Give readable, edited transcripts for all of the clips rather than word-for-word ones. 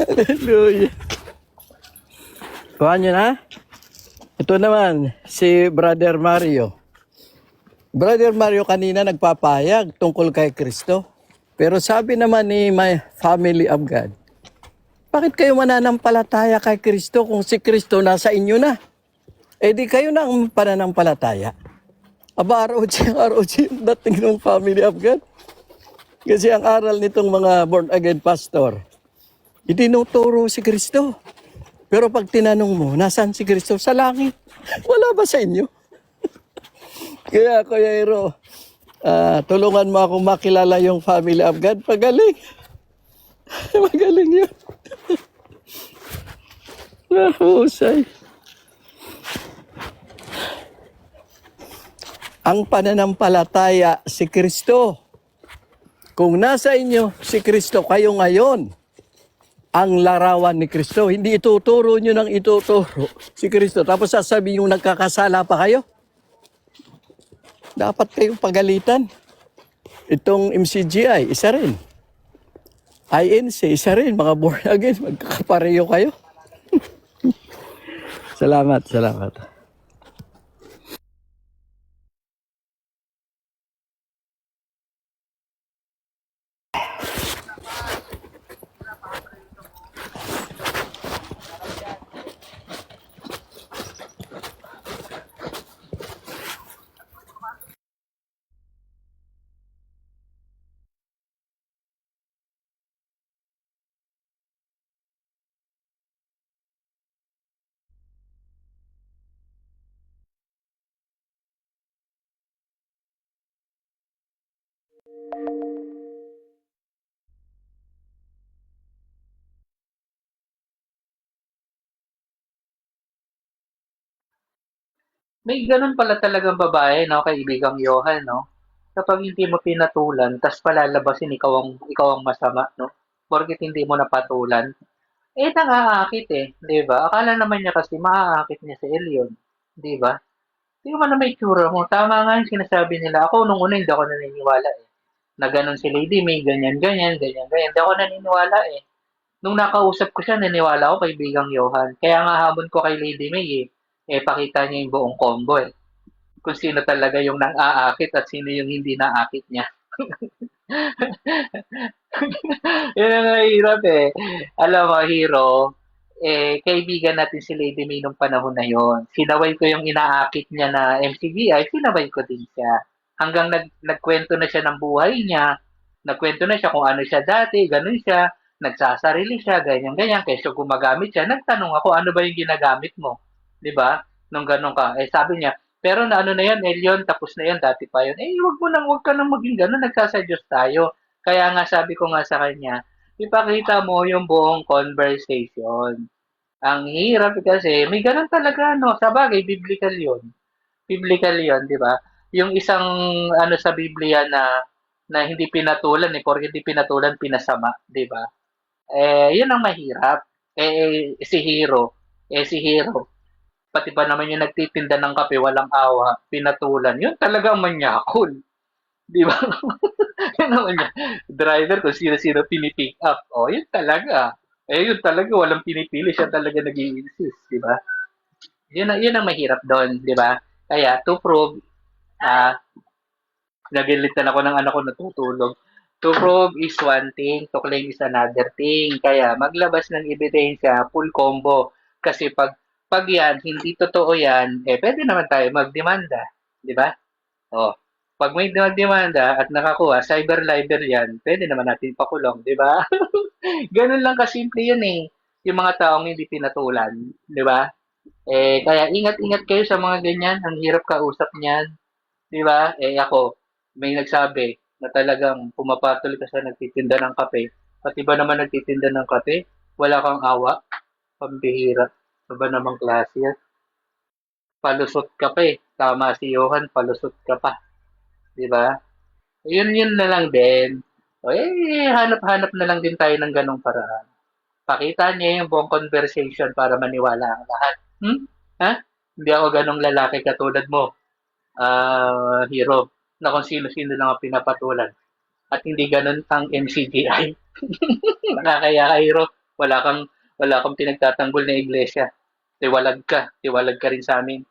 Hallelujah. Kuha nyo na? Ito naman, si Brother Mario. Brother Mario kanina nagpapahayag tungkol kay Kristo. Pero sabi naman ni my family of God, bakit kayo mananampalataya kay Kristo kung si Kristo nasa inyo na? Eh di kayo na ang pananampalataya. Aba, ROG yung dating ng family of God. Kasi ang aral nitong mga born again pastor, itinuturo si Kristo. Pero pag tinanong mo, nasaan si Kristo? Sa langit. Wala ba sa inyo? Kaya, Kuya Hiro, tulungan mo ako makilala yung family of God. Pagaling. Magaling yun. Nahusay. Ang pananampalataya si Kristo. Kung nasa inyo si Kristo, kayo ngayon ang larawan ni Kristo. Hindi ituturo nyo ng ituturo si Kristo. Tapos sasabihin yung nagkakasala pa kayo. Dapat kayong pagalitan. Itong MCGI, isa rin. INC, isa rin. Mga born again, magkakapareho kayo. Salamat. May gano'n pala talagang babae 'no, kaibigang Johan 'no? Kapag hindi mo pinatulan ta's palalabasin ikaw ang masama 'no, porket hindi mo napatulan, eh, nang-aakit, eh, 'di ba? Akala naman niya kasi maaakit niya si Elyon, 'di ba? Tingnan mo naman itsura mo, tama nga yung sinasabi nila. Ako nung una hindi ako naniniwala, eh, na gano'n si Lady May, ganyan, ganyan. Hindi ako naniniwala, eh. Nung nakausap ko siya naniwala ako kaibigang Johan. Kaya nga hamon ko kay Lady May, pakita niya yung buong combo, eh. Kung sino talaga yung nang-aakit at sino yung hindi naakit niya. Yun ang mahirap eh. Alam mo, Hero, kaibigan natin si Lady May nung panahon na yon. Sinaway ko yung inaakit niya na MCBI, sinaway ko din siya. Hanggang nagkwento na siya ng buhay niya, nagkwento na siya kung ano siya dati, ganun siya, nagsasarili siya, ganyan-ganyan, kesyo gumagamit siya. Nagtanong ako, ano ba yung ginagamit mo? 'Di ba? Nung ganun ka. Eh sabi niya, pero na ano na yan, Elion, tapos na yan, dati pa yun. Eh, wag ka nang maging ganun, nagsasadyos tayo. Kaya nga sabi ko nga sa kanya, ipakita mo yung buong conversation. Ang hirap kasi, may ganun talaga, no? Sa bagay, biblical yun. Biblical yun, di ba? Yung isang ano sa Biblia na hindi pinatulan, porque hindi pinatulan, pinasama, di ba? Yun ang mahirap. Si Hero, pati pa naman yung nagtitinda ng kape, walang awa, pinatulan. Yun talaga ang manyakol. Di ba? Yun naman niya. Driver kung sino-sino pinipick up. O, yun talaga. Yun talaga, walang pinipili. Siya talaga nag insist di ba? Yun ang mahirap doon, di ba? Kaya, to prove, ah, nagilitan ako ng anak ko natutulog. To prove is one thing, to claim is another thing. Kaya, maglabas ng ebidensya, full combo. Kasi pag yan, hindi totoo yan, pwede naman tayo magdemanda. Di ba? Oh, pag may demanda at nakakuha, cyber libel yan, pwede naman natin pakulong, di ba? Ganun lang kasimple yun eh. Yung mga taong hindi pinatulan, di ba? Kaya ingat-ingat kayo sa mga ganyan. Ang hirap kausap niyan, di ba? Ako, may nagsabi na talagang pumapatuloy ka sa nagtitinda ng kape. Pati ba naman nagtitinda ng kape? Wala kang awa? Pambihira. Ano ba namang klase yan? Palusot ka pa eh. Tama si Johan, palusot ka pa. Di ba? Yun na lang din. Hanap-hanap na lang din tayo ng ganong paraan. Pakita niya yung buong conversation para maniwala ang lahat. Ha? Hindi ako ganong lalaki katulad mo, Hero, na kung sino-sino lang ang pinapatulan. At hindi ganon ang MCGI. Nakakaya ka, Hero. Wala kang wala kang pinagtatanggol na iglesia. Tiwalag ka rin sa amin.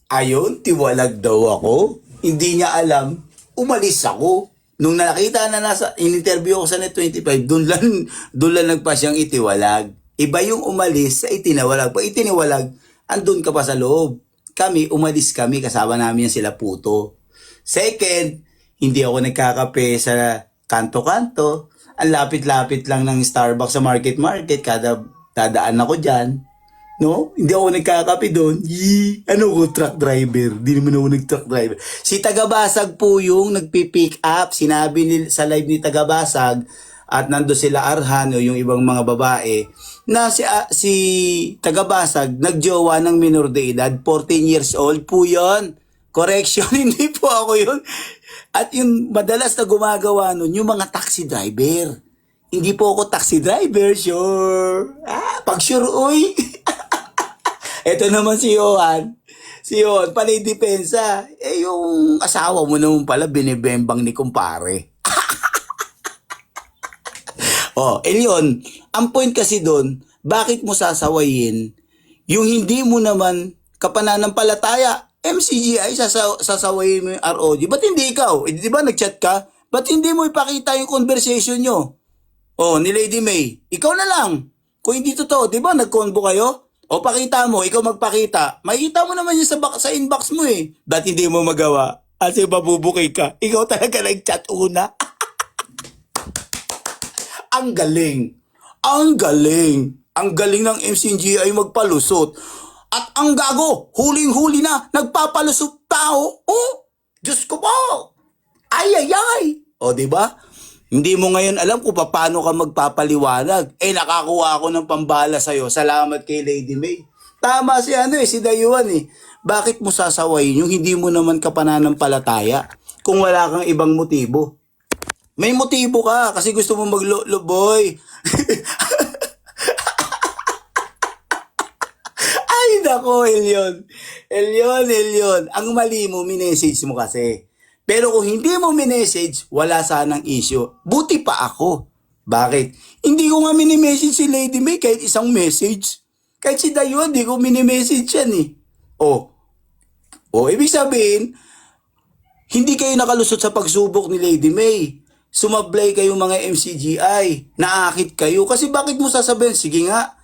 Ayun, tiwalag daw ako. Hindi niya alam, umalis ako. Nung nakita na in-interview ako sa Net25, doon lang nagpa siyang itiwalag. Iba yung umalis sa itinawalag. Pag itiniwalag, andun ka pa sa loob. Kami, umalis kami, kasama namin yan sila puto. Second, hindi ako nagkakape sa kanto-kanto. Ang lapit-lapit lang ng Starbucks sa market-market. Kada dadaan ako dyan. No? Hindi ako nagkakape doon. Ano ko, truck driver. Hindi naman ako nag-truck driver. Si Tagabasag po yung nagpipick up. Sinabi sa live ni Tagabasag at nando sila Arhan o yung ibang mga babae na si Tagabasag nagjowa ng minor de edad. 14 years old po yon. Correction, hindi po ako yun. At yung madalas na gumagawa nun, yung mga taxi driver. Hindi po ako taxi driver, sure. Pag sure, uy. Ito naman si Johan. Si Johan, panay depensa. Yung asawa mo naman pala, binibembang ni kumpare. Elyon, ang point kasi doon, bakit mo sasawayin yung hindi mo naman kapananampalataya? MCGI, sasawayin mo yung ROG. Ba't hindi ikaw? Di ba nag-chat ka? Ba't hindi mo ipakita yung conversation nyo? Ni Lady May, ikaw na lang. Kung hindi totoo, di ba nag-convo kayo? Pakita mo, ikaw magpakita. Makikita mo naman yun sa inbox mo eh. Ba't hindi mo magawa? Kasi babubukay ka. Ikaw talaga nag-chat una. Ang galing. Ang galing. Ang galing ng MCGI magpalusot. At ang gago, huling-huli na, nagpapalusot tao. Diyos ko po. Ay, ay, ay. Di ba? Hindi mo ngayon alam kung paano ka magpapaliwanag. Nakakuha ako ng pambala sa'yo. Salamat kay Lady May. Tama si Dayuan eh. Bakit mo sasawayin yung hindi mo naman kapananampalataya kung wala kang ibang motibo? May motibo ka kasi gusto mo boy. Ay nako, Elyon. Elyon. Ang mali mo, minessage mo kasi. Pero kung hindi mo minessage, wala sanang issue. Buti pa ako. Bakit? Hindi ko nga minimessage si Lady May kahit isang message. Kahit si Dayuan, hindi ko minimessage yan eh. Ibig sabihin, hindi kayo nakalusot sa pagsubok ni Lady May. Sumablay kayo mga MCGI. Naakit kayo. Kasi bakit mo sasabihin? Sige nga.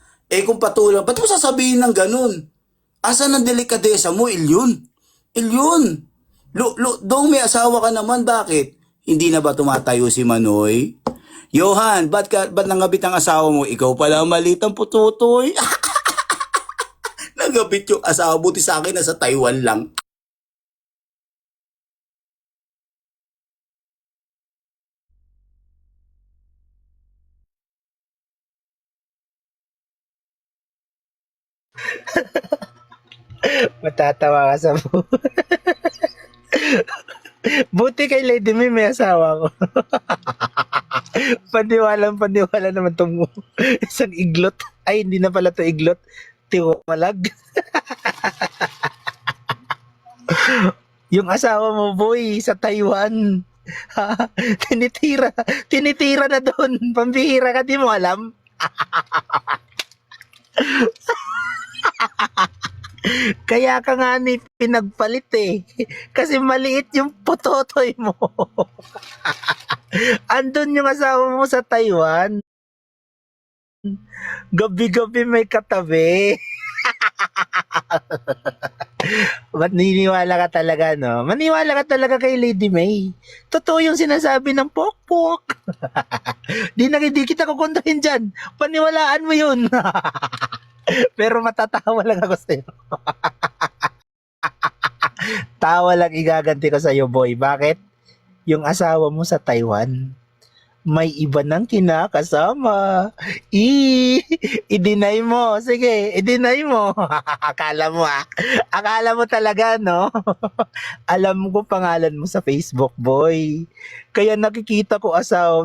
Kung patulang, ba't mo sasabihin ng ganun? Asan ang delikadesa mo, Elyon? Elyon! Dong may asawa ka naman, bakit? Hindi na ba tumatayo si Manoy? Johan, ba't nangabit ang asawa mo? Ikaw pala maliit ang pututoy. Nangabit yung asawa, buti sa akin nasa Taiwan lang. Matatawa ka sa Buti kay Lady may asawa ko. Paniwala naman itong isang iglot. Ay, hindi na pala to iglot. Tiwalag. Yung asawa mo, boy, sa Taiwan. Tinitira na doon. Pambihira ka, di mo alam. Kaya ka nga ni pinagpalit eh. Kasi maliit yung pototoy mo. Andun yung asawa mo sa Taiwan. Gabi-gabi may katabi. Maniniwala ka talaga, no? Maniwala ka talaga kay Lady May. Totoo yung sinasabi ng pok-pok. Di kita kukontrahin dyan. Paniwalaan mo yun. Pero matatawa lang ako sa'yo. Tawa lang igaganti ko sa'yo, boy. Bakit? Yung asawa mo sa Taiwan, may iba nang kinakasama. I-deny mo. Sige, i-deny mo. Akala mo talaga, no? Alam ko pangalan mo sa Facebook, boy. Kaya nakikita ko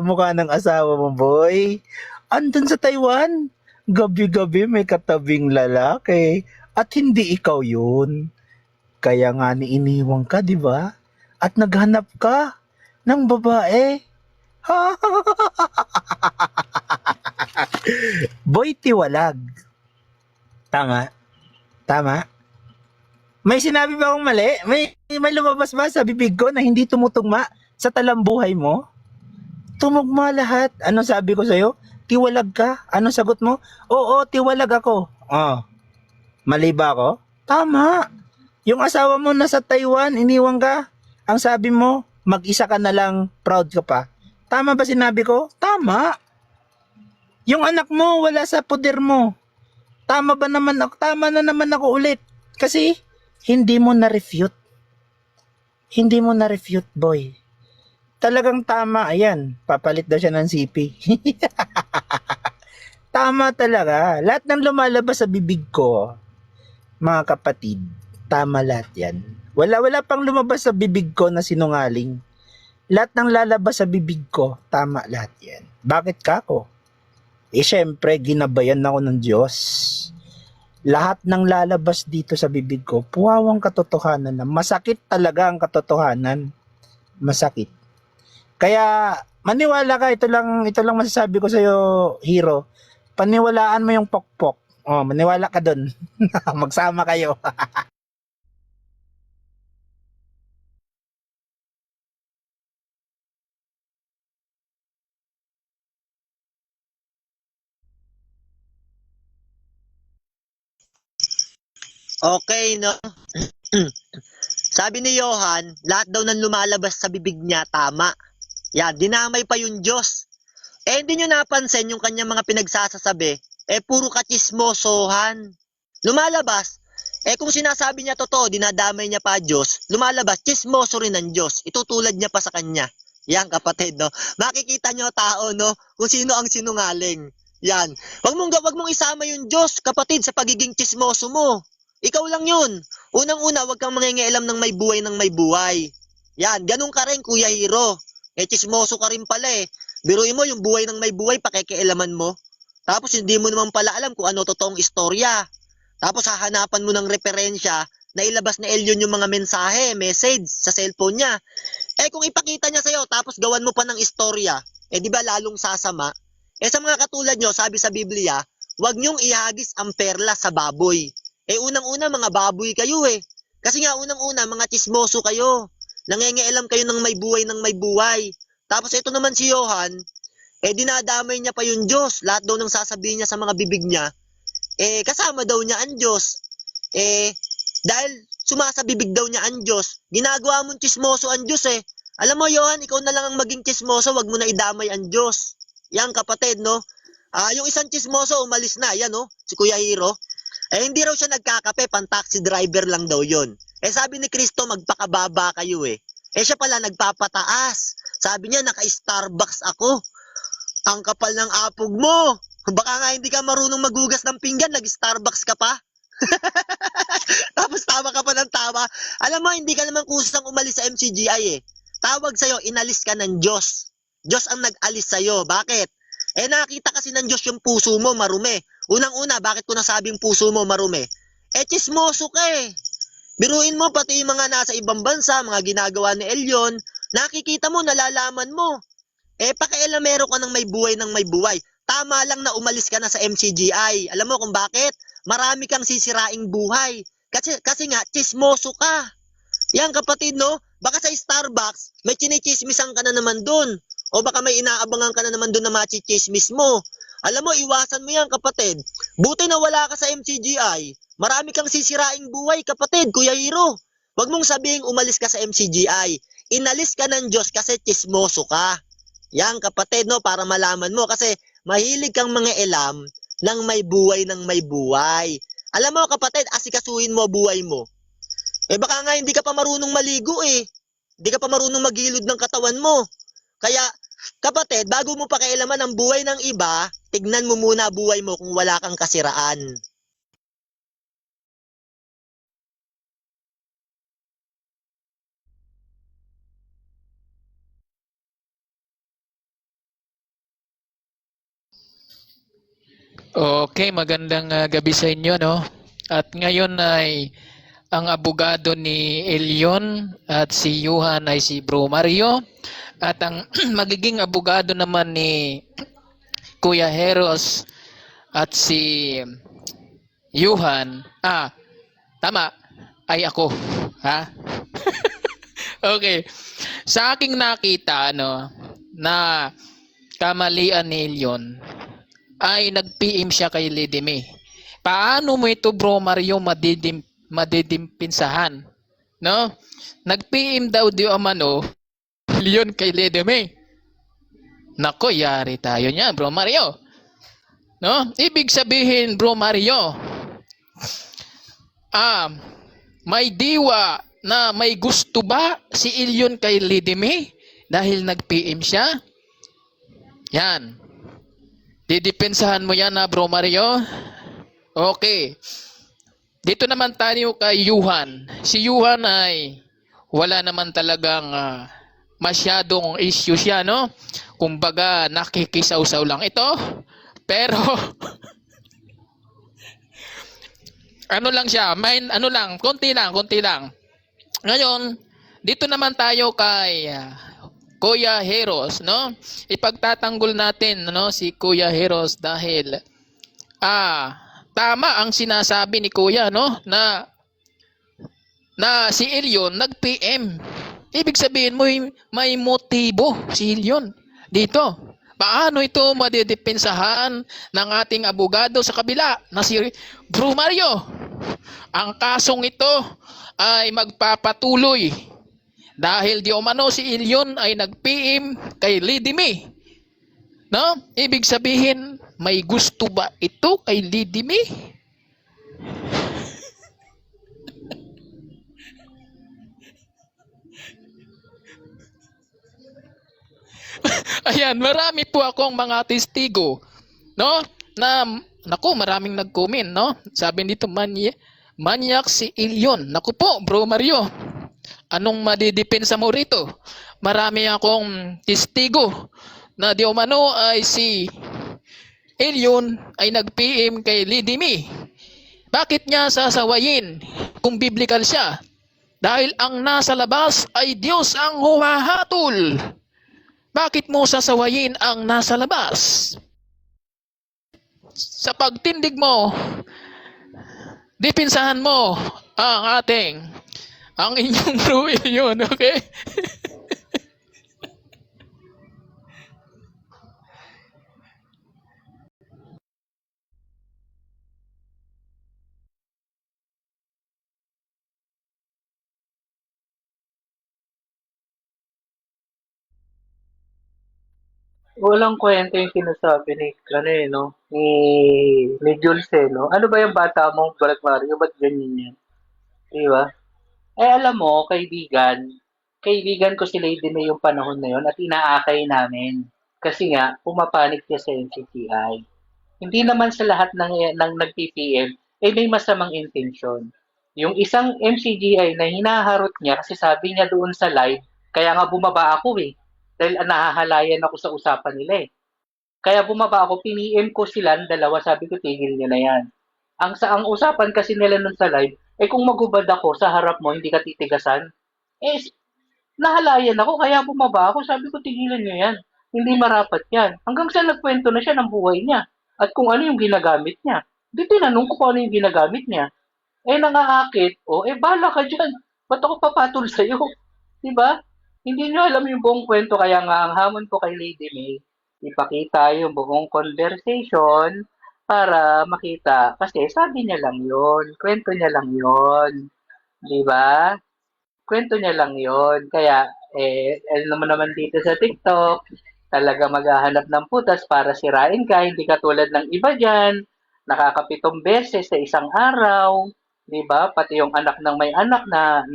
mukha ng asawa mo, boy. Andun sa Taiwan. Gabi-gabi may katabing lalaki. At hindi ikaw yun. Kaya nga ni iniwang ka, di ba? At naghanap ka ng babae. Boy Tiwalag. Tama? Tama? May sinabi ba akong mali? May lumabas ba sa bibig ko na hindi tumutugma sa talambuhay mo? Tumugma lahat. Ano sabi ko sa'yo? Tiwalag ka? Ano sagot mo? Oo, tiwalag ako. Oh, mali ba ako? Tama. Yung asawa mo nasa Taiwan, iniwan ka. Ang sabi mo, mag-isa ka na lang, proud ka pa. Tama ba sinabi ko? Tama. Yung anak mo, wala sa poder mo. Tama ba naman ako? Tama na naman ako ulit. Kasi, hindi mo na-refute. Hindi mo na-refute, boy. Talagang tama. Ayan, papalit daw siya ng CP. Tama talaga. Lahat ng lumalabas sa bibig ko, mga kapatid, tama lahat yan. Wala pang lumabas sa bibig ko na sinungaling. Lahat ng lalabas sa bibig ko, tama lahat yan. Bakit ka ako? Syempre, ginabayan ako ng Diyos. Lahat ng lalabas dito sa bibig ko, puwawang katotohanan na. Masakit talaga ang katotohanan. Masakit. Kaya, maniwala ka, ito lang masasabi ko sa'yo, Hero. Paniwalaan mo yung pokpok. Oh, maniwala ka dun. Magsama kayo. Okay, no? Sabi ni Johan, lahat daw ng lumalabas sa bibig niya, tama. Yan, dinamay pa yung Diyos. Hindi nyo napansin yung kanyang mga pinagsasasabi, puro katsismosohan. Lumalabas, kung sinasabi niya totoo, dinadamay niya pa Diyos, lumalabas, chismoso rin ng Diyos. Itutulad niya pa sa kanya. Yan, kapatid, no? Makikita nyo, tao, no? Kung sino ang sinungaling. Yan. Wag mong isama yung Diyos, kapatid, sa pagiging chismoso mo. Ikaw lang yun. Unang-una, wag kang mangingialam ng may buhay ng may buhay. Yan, ganun ka rin, Kuya Hero. Chismoso ka rin pala eh. Biruin mo yung buhay ng may buhay, pakikialaman mo. Tapos hindi mo naman pala alam kung ano totoong istorya. Tapos hahanapan mo ng referensya na ilabas na Elyon yung mga mensahe, message sa cellphone niya. Kung ipakita niya sa'yo, tapos gawan mo pa ng istorya, di ba lalong sasama? Sa mga katulad nyo, sabi sa Biblia, huwag nyong ihagis ang perla sa baboy. Unang-una, mga baboy kayo eh. Kasi nga, unang-una, mga chismoso kayo. Nangengialam kayo ng may buhay. Tapos ito naman si Johan, dinadamay niya pa yung Diyos. Lahat daw ng sasabihin niya sa mga bibig niya, kasama daw niya ang Diyos. Dahil sumasabibig daw niya ang Diyos, ginagawa mong chismoso ang Diyos eh. Alam mo, Johan, ikaw na lang ang maging chismoso, wag mo na idamay ang Diyos. Yan, kapatid, no? Yung isang chismoso, umalis na. Yan, no? Si Kuya Hero. Hindi raw siya nagkakape, pan-taxi driver lang daw yon. Sabi ni Kristo, magpakababa kayo eh. Siya pala nagpapataas. Sabi niya, naka-Starbucks ako. Ang kapal ng apog mo. Baka nga hindi ka marunong maghugas ng pinggan, nag-Starbucks ka pa. Tapos tama ka pa ng tama. Alam mo, hindi ka naman kusang umalis sa MCGI eh. Tawag sa'yo, inalis ka ng Diyos. Diyos ang nag-alis sa'yo. Bakit? Nakita kasi ng Diyos yung puso mo, marumi. Unang-una, bakit ko nasabing puso mo, marumi? Chismoso ka eh. Biruin mo, pati yung mga nasa ibang bansa, mga ginagawa ni Elyon, nakikita mo, nalalaman mo. Pakialamero ka ng may buhay. Tama lang na umalis ka na sa MCGI. Alam mo kung bakit? Marami kang sisiraing buhay. Kasi nga, chismoso ka. Yan kapatid, no? Baka sa Starbucks, may chinichismisan ka na naman dun. O baka may inaabangan ka na naman dun na machichismis mo. Alam mo, iwasan mo yan kapatid. Buti na wala ka sa MCGI. Marami kang sisiraing buhay kapatid, Kuya Hero. Huwag mong sabihing umalis ka sa MCGI. Inalis ka ng Diyos kasi chismoso ka. Yan kapatid, no? Para malaman mo. Kasi mahilig kang mga elam ng may buhay. Alam mo kapatid, asikasuhin mo buhay mo. Baka nga hindi ka pa marunong maligo eh. Hindi ka pa marunong maghilod ng katawan mo. Kaya, kapatid, bago mo pakialaman ang buhay ng iba, tignan mo muna buhay mo kung wala kang kasiraan. Okay, magandang gabi sa inyo, no? At ngayon ay ang abogado ni Elion at si Johan ay si Bro Mario. At ang magiging abogado naman ni Kuya Heros at si Johan, tama, ay ako. Ha? Okay. Sa aking nakita, na kamalian ni Elion, ay nag-PM siya kay Lady May. Paano mo ito, Bro Mario, madidimpinsahan? No? Nag-PM daw di umano Leon kay Lady May. Nako, yari tayo niya, Bro Mario. No? Ibig sabihin, Bro Mario, may diwa na may gusto ba si Elion kay Lady May dahil nag-PM siya? Yan. Didepensahan mo yan na, Bro Mario. Okay. Dito naman tayo kay Yuhan. Si Yuhan ay wala naman talagang masyadong issue siya, no? Kumbaga, nakikisaw-saw lang ito. Pero, ano lang siya, konti lang. Ngayon, dito naman tayo kay Kuya Heros, no? Ipagtatanggol natin, si Kuya Heros dahil tama ang sinasabi ni Kuya, na si Elion nag-PM. Ibig sabihin may motibo si Elion dito. Paano ito madidepensahan ng ating abogado sa kabila na si Bro Mario? Ang kasong ito ay magpapatuloy dahil di umano si Elion ay nag-PM kay Lady May. No? Ibig sabihin, may gusto ba ito kay Lady May? Ayan, marami po akong mga testigo, maraming nag-comment, Sabi dito, manyak si Elion. Naku po, Bro Mario. Anong madidepensa mo rito? Marami akong testigo na di umano ay si Elion ay nag-PM kay Lady May. Bakit niya sasawayin kung biblical siya? Dahil ang nasa labas ay Diyos ang humahatol. Bakit mo sasawayin ang nasa labas? Sa pagtindig mo, dipinsahan mo ang inyong Bro Elion, okay? Walang kwenta yung sinasabi ni Jules, no? Ano ba yung bata mong Brad Mario? Ba't ganyan yan? Di ba? Alam mo, kaibigan ko si Lady May yung panahon na yon at inaakay namin. Kasi nga, pumapanig siya sa NCCI. Hindi naman sa lahat ng nag-PPM, may masamang intensyon. Yung isang MCGI na hinaharot niya kasi sabi niya doon sa live, kaya nga bumaba ako dahil nahahalayan ako sa usapan nila Kaya bumaba ako, piniem ko sila, dalawa, sabi ko, tigil niyo na yan. Ang usapan kasi nila nun sa live, kung magubad ako sa harap mo, hindi ka titigasan, nahalayan ako, kaya bumaba ako, sabi ko, tigilan niyo yan. Hindi marapat yan. Hanggang sa nagkwento na siya ng buhay niya at kung ano yung ginagamit niya. Di tinanong ko kung ano yung ginamit niya. Nangaakit, bala ka dyan. Ba't ako papatol sa'yo? Diba? Hindi niyo alam yung buong kwento, kaya nga ang hamon ko kay Lady May, ipakita yung buong conversation para makita. Kasi sabi niya lang yon, kwento niya lang yon, di ba? Kwento niya lang yon. Kaya, naman dito sa TikTok, talaga maghahanap ng putas para sirain ka, hindi katulad ng iba dyan, nakakapitong beses sa isang araw, di ba? Pati yung anak ng may anak na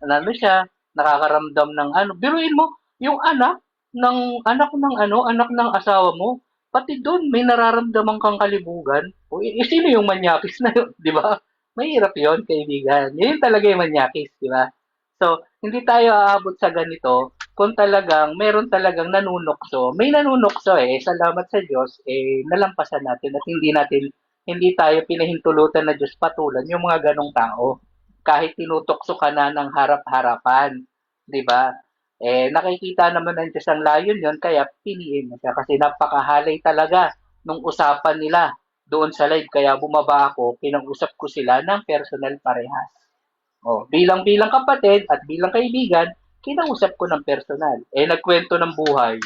ano siya, nakakaramdam ng biruin mo, yung anak ng asawa mo, pati doon may nararamdaman kang kalibugan. Sino yung manyakis na yun, di ba? Mahirap yun, kaibigan. Yun talaga yung manyakis, di ba? So, hindi tayo aabot sa ganito kung talagang meron talagang nanunukso. May nanunukso salamat sa Diyos, nalampasan natin at hindi natin hindi tayo pinahintulutan na Diyos patulan yung mga ganong tao. Kahit tinutokso ka na ng harap-harapan, di ba? Nakikita naman ng Diyos ang layon yon, kaya piliin mo siya. Kasi napakahalay talaga nung usapan nila doon sa live. Kaya bumaba ako, kinag-usap ko sila ng personal parehas. Bilang kapatid at bilang kaibigan, kinausap ko ng personal. Nagkwento ng buhay.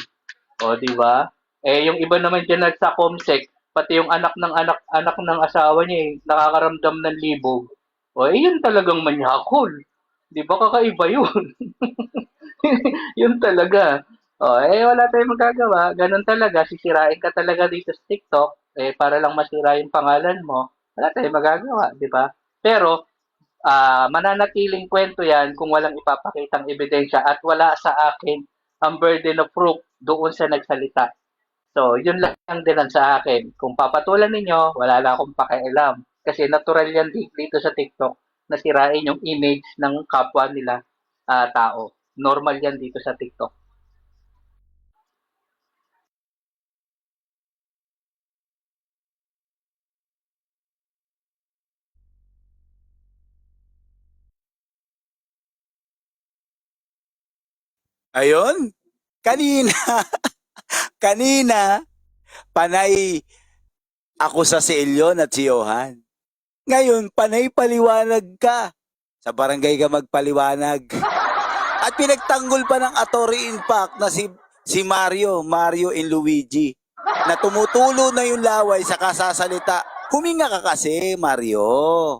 Di ba? Yung iba naman diyan sa Comsec, pati yung anak ng asawa niya, nakakaramdam ng libog. Yun talagang manyakol. Di ba kakaiba yun? Yun talaga. Wala tayong magagawa. Ganun talaga. Sisirain ka talaga dito sa TikTok, para lang masira yung pangalan mo. Wala tayong magagawa, di ba? Pero, mananatiling kwento yan kung walang ipapakitang ebidensya at wala sa akin ang burden of proof doon sa nagsalita. So, yun lang din ang sa akin. Kung papatulan ninyo, wala lang akong pakialam. Kasi natural yan dito sa TikTok na sirain yung image ng kapwa nila tao. Normal yan dito sa TikTok. Ayun, kanina, kanina, panay ako sa si Elyon at si Johan. Ngayon, panay paliwanag ka. Sa barangay ka magpaliwanag. At pinagtanggol pa ng Attorney Impact na si Mario and Luigi, na tumutulo na yung laway sa kasasalita. Huminga ka kasi, Mario.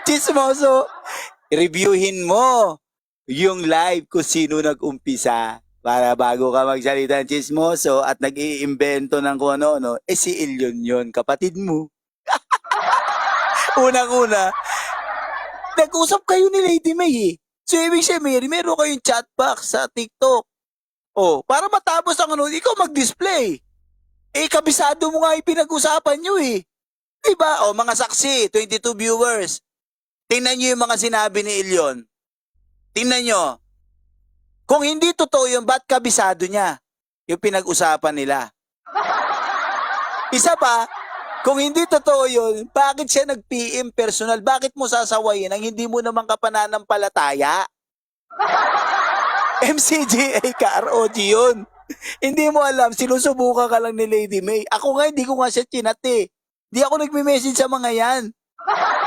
Chismoso. Reviewin mo yung live kung sino nag-umpisa. Para bago ka magsalita ng chismoso at nag-iimbento ng kung ano-ano, si Elyon yun, kapatid mo. Unang-una, nag-usap kayo ni Lady May eh. So, ibig sabihin, meron kayong chat box sa TikTok. Para matapos ang ano, ikaw mag-display. Kabisado mo nga yung pinag-usapan nyo eh. Diba? Mga saksi, 22 viewers. Tingnan nyo yung mga sinabi ni Elyon. Tingnan nyo. Kung hindi totoo yun, ba't kabisado niya yung pinag-usapan nila? Isa pa, kung hindi totoo yun, bakit siya nag-PM personal? Bakit mo sasawayin ang hindi mo naman kapananampalataya? MCGA ka, ROG yun. Hindi mo alam, sinusubukan ka lang ni Lady May. Ako nga, hindi ko nga siya chinat eh. Hindi ako nagme-message sa mga yan.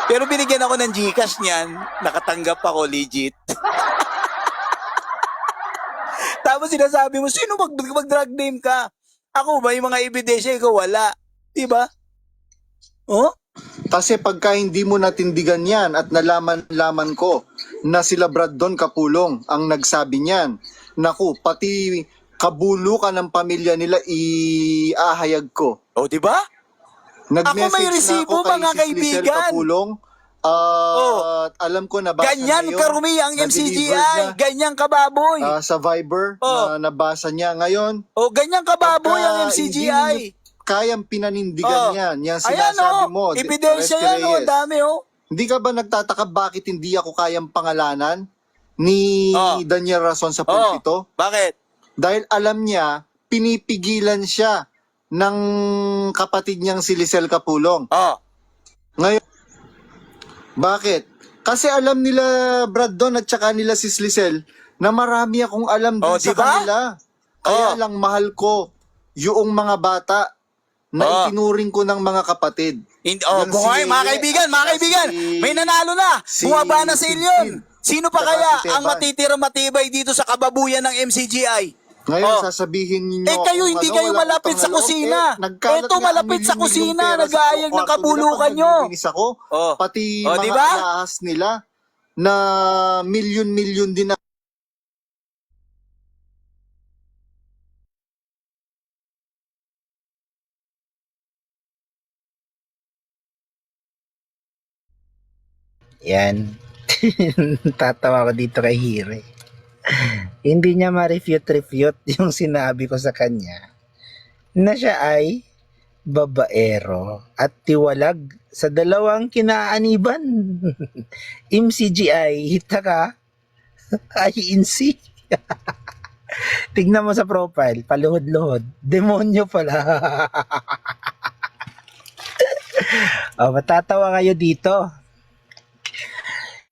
Pero binigyan ako ng Gcash niyan, nakatanggap ako legit. Tapos sinasabi mo, sino mag-drag name ka? Ako ba, yung mga ebidensya, ikaw wala. Diba? Kasi pagka hindi mo natindigan yan at nalaman ko na sila Brandon Kapulong ang nagsabi niyan, naku, pati kabulukan ng pamilya nila iahayag ko. Diba? Nag-message Ako may resibo, na ako kay mga Sis Lisel kaibigan. Kapulong. Alam ko na basa Ganyan niya yun. karumi ang Na-deliver MCGI. niya, Ganyan kababoy. sa Viber na nabasa niya ngayon. Ganyan kababoy ang Pagka MCGI. Kayang pinanindigan yan. Yan sinasabi Ayan mo. ebidensya Oreste yan Reyes. dami Hindi ka ba nagtataka bakit hindi ako kayang pangalanan ni Daniel Rason sa pulpito? Bakit? Dahil alam niya, pinipigilan siya ng kapatid niyang si Lisel Kapulong. Ngayon, bakit? Kasi alam nila Brandon at saka nila Sis Lisel na marami akong alam din sa diba? kanila. Kaya lang mahal ko yung mga bata na itinuring ko ng mga kapatid. Yan Buhay, si- mga kaibigan, si- may nanalo na. Bumaba na si Elyon. Sino pa Saka kaya si ang Teban. matitira matibay dito sa kababuyan ng MCGI? Ngayon, sasabihin niyo Kayo hindi kayo malapit sa kusina. Ito malapit sa kusina, nag-aayag ng kabulukan nyo. Ako, pati mga diba? alahas nila na milyon-milyon din na Yan. Tatawa ko dito kay Hire. Hindi niya ma-refute yung sinabi ko sa kanya na siya ay babaero at tiwalag sa dalawang kinaaniban. MCGI, hita ka, INC. Tignan mo sa profile, paluhod-luhod. Demonyo pala. Matatawa kayo dito.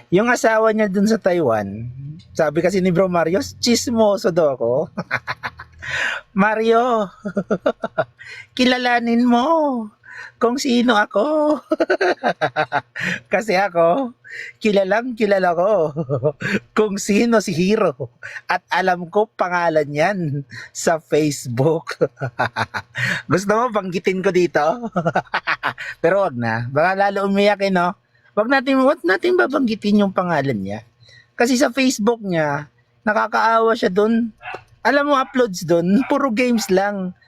Yung asawa niya dun sa Taiwan, sabi kasi ni Bro Mario, chismoso daw ako. Mario, kilalanin mo kung sino ako. Kasi ako, kilala ko kung sino si Hero. At alam ko pangalan yan sa Facebook. Gusto mo banggitin ko dito? Pero wag na. Baka lalo umiyak no? Wag natin babanggitin yung pangalan niya. Kasi sa Facebook niya, nakakaawa siya dun. Alam mo, uploads dun, puro games lang.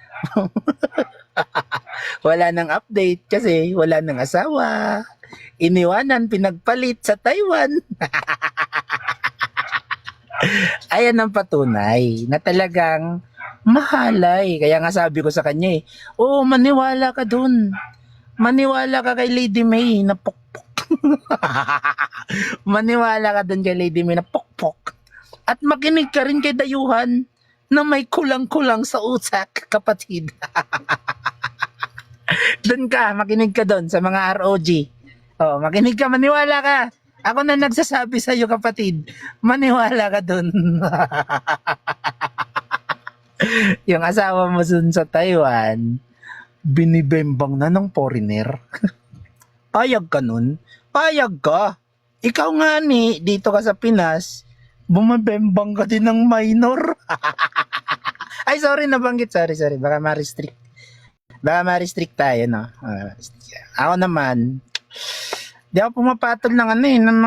Wala nang update kasi wala nang asawa. Iniwanan, pinagpalit sa Taiwan. Ayan ang patunay na talagang mahalay. Kaya nga sabi ko sa kanya maniwala ka dun. Maniwala ka kay Lady May na pokpok. Maniwala ka dun kay Lady May na pokpok. At makinig ka rin kay Dayuhan na may kulang-kulang sa utak, kapatid. Doon ka, makinig ka doon sa mga ROG. Makinig ka, maniwala ka. Ako na nagsasabi sa iyo, kapatid. Maniwala ka doon. Yung asawa mo dun sa Taiwan, binibembang na ng foreigner. Payag ka nun? Payag ka. Ikaw nga dito ka sa Pinas, bumabembang ka din ng minor. Ay, sorry, nabanggit. Sorry. Baka ma-restrict. Tayo, no? Ako naman, di ako pumapatol ng ng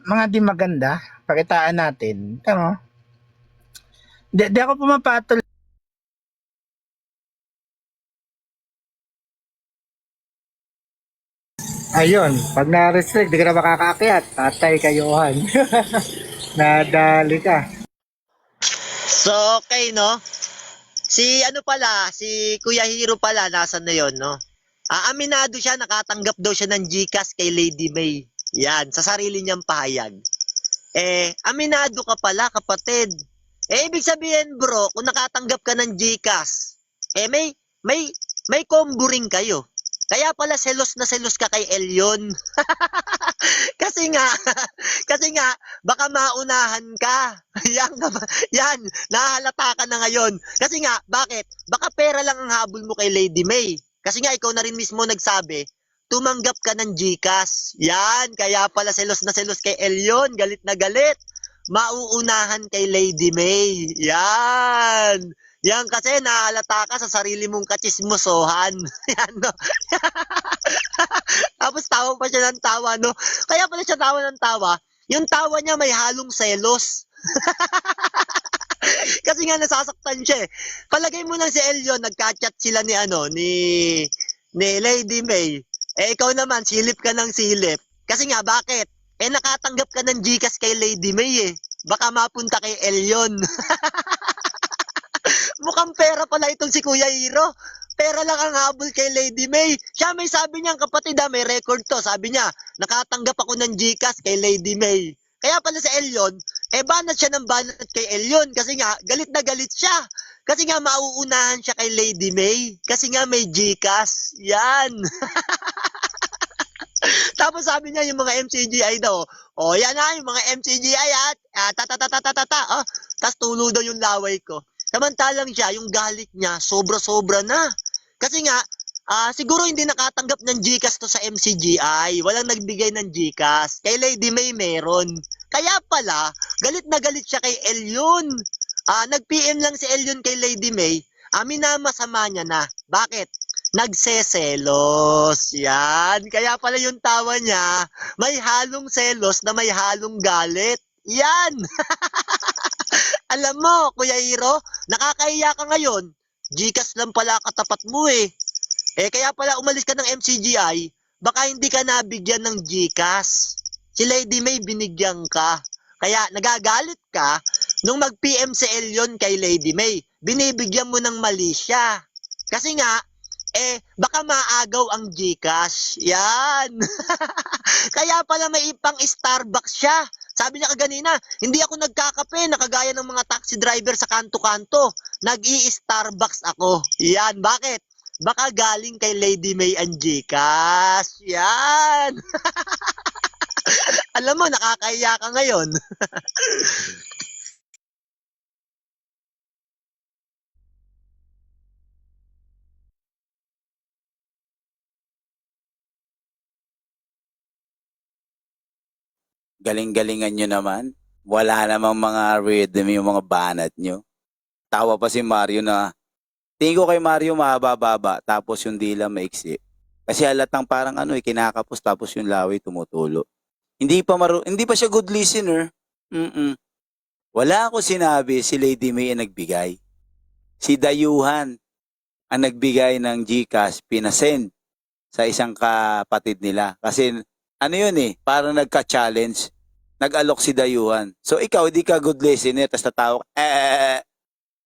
mga di maganda. Pakitaan natin. Tama? Di ako pumapatol. Ayun, pag na-restrict, di ka na makakaakyat. Patay ka, Johan. Nadali ka. So, okay, no? Si Kuya Hero pala, nasan na yon, no? Aminado siya, nakatanggap daw siya ng GCash kay Lady May. Yan, sa sarili niyang pahayag. Aminado ka pala, kapatid. Ibig sabihin, bro, kung nakatanggap ka ng GCash, may combo rin kayo. Kaya pala selos na selos ka kay Elyon. kasi nga, baka maunahan ka. Yan, nahalata ka na ngayon. Kasi nga, bakit? Baka pera lang ang habol mo kay Lady May. Kasi nga, ikaw na rin mismo nagsabi, tumanggap ka ng GCash. Yan, kaya pala selos na selos kay Elyon. Galit na galit. Mauunahan kay Lady May. Yan. Yan kasi nahalata ka sa sarili mong kachismosohan. Yan, no? Tapos tawa pa siya ng tawa, no? Kaya pala siya tawa ng tawa. Yung tawa niya may halong selos. Kasi nga nasasaktan siya. Palagay mo lang si Elyon, nagka-chat sila ni Lady May. Ikaw naman, silip ka ng silip. Kasi nga, bakit? Nakatanggap ka ng GCash kay Lady May Baka mapunta kay Elyon. Mukhang pera pala itong si Kuya Hero. Pera lang ang habol kay Lady May. Siya may sabi niyang kapatid may record to. Sabi niya, nakatanggap ako ng GCash kay Lady May. Kaya pala si Elyon, banat siya ng banat kay Elyon. Kasi nga, galit na galit siya. Kasi nga, mauunahan siya kay Lady May. Kasi nga, may GCash. Yan. Tapos sabi niya, yung mga MCGI daw, yan na, yung mga MCGI tapos tulo daw yung laway ko. Samantalang siya, yung galit niya, sobra-sobra na. Kasi nga, siguro hindi nakatanggap ng GCash to sa MCGI. Walang nagbigay ng GCash. Kay Lady May meron. Kaya pala, galit na galit siya kay Elyon. Nag-PM lang si Elyon kay Lady May. Minamasama niya na. Bakit? Nagseselos. Yan. Kaya pala yung tawa niya, may halong selos na may halong galit. Yan. Alam mo, Kuya Hero, nakakahiya ka ngayon. GCash lang pala katapat mo kaya pala umalis ka ng MCGI, baka hindi ka nabigyan ng GCash. Si Lady May binigyan ka. Kaya nagagalit ka nung mag-PM si Elyon kay Lady May. Binibigyan mo ng mali siya. Kasi nga, baka maagaw ang GCash. Yan. Kaya pala may ipang Starbucks siya. Sabi niya kaganina, hindi ako nagkakape na kagaya ng mga taxi driver sa kanto-kanto. Nag-i-Starbucks ako. Yan. Bakit? Baka galing kay Lady May ang GCash. Yan. Alam mo, nakakahiya ka ngayon. Galing-galingan nyo naman. Wala namang mga rhythm yung mga banat nyo. Tawa pa si Mario na, tingin ko kay Mario mahaba-baba, tapos yung dila maiksi. Kasi halatang parang kinakapos, tapos yung laway tumutulo. Hindi pa siya good listener. Wala ako sinabi si Lady May ang nagbigay. Si Dayuhan ang nagbigay ng GCash, pinasend sa isang kapatid nila. Kasi parang nagka-challenge. Nag-alok si Dayuhan. So ikaw, di ka good listener, tapos tatawa ka,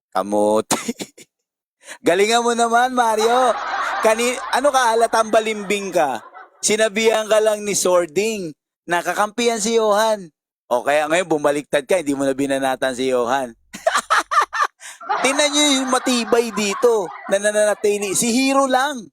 kamote. Galingan mo naman, Mario. Ano ka, halatang balimbing ka. Sinabihan ka lang ni Sording, nakakampihan si Johan. O kaya ngayon bumaliktad ka, hindi mo na binanatan si Johan. Tingnan nyo yung matibay dito na nananatili. Si Hero lang.